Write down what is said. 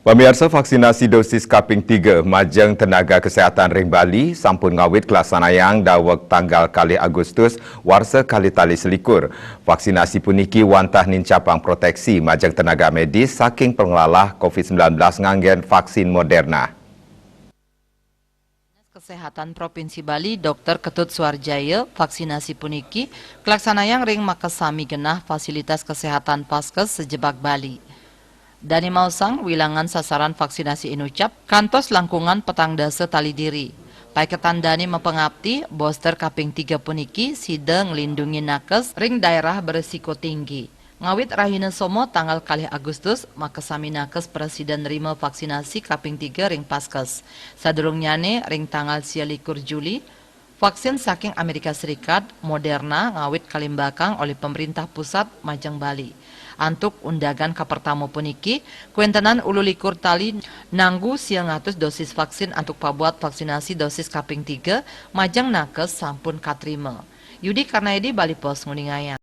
Pemirsa, vaksinasi dosis kaping 3 majeng tenaga kesehatan ring Bali sampun ngawit kelaksanayang daweg tanggal kali Agustus warsa kali tali selikur. Vaksinasi puniki wantah nincapang proteksi majeng tenaga medis saking penglalah COVID-19 nganggen vaksin Moderna. Kesehatan Provinsi Bali Dr. Ketut Suarjaya vaksinasi puniki kelaksanayang ring makasami genah fasilitas kesehatan Paskes sejebak Bali. Dani Mausang wilangan sasaran vaksinasi inucap kantos langkungan petang dasa tali diri. Paiketan Dani mempengabdi booster kaping 3 puniki sidang lindungi nakes ring daerah beresiko tinggi. Ngawit rahina somo tanggal kali Agustus makasami nakes presiden nerima vaksinasi kaping 3 ring Paskes. Sadurung nyane ring tanggal 21 Juli vaksin saking Amerika Serikat Moderna ngawit kalimbakang oleh pemerintah pusat majeng Bali. Antuk undagan kapertamo puniki, kuentenan ulu likur tali nanggu 100 dosis vaksin antuk pabuat vaksinasi dosis kaping 3 majeng nakes sampun katrima. Yudi Karnaedi Bali Pos nguningaya.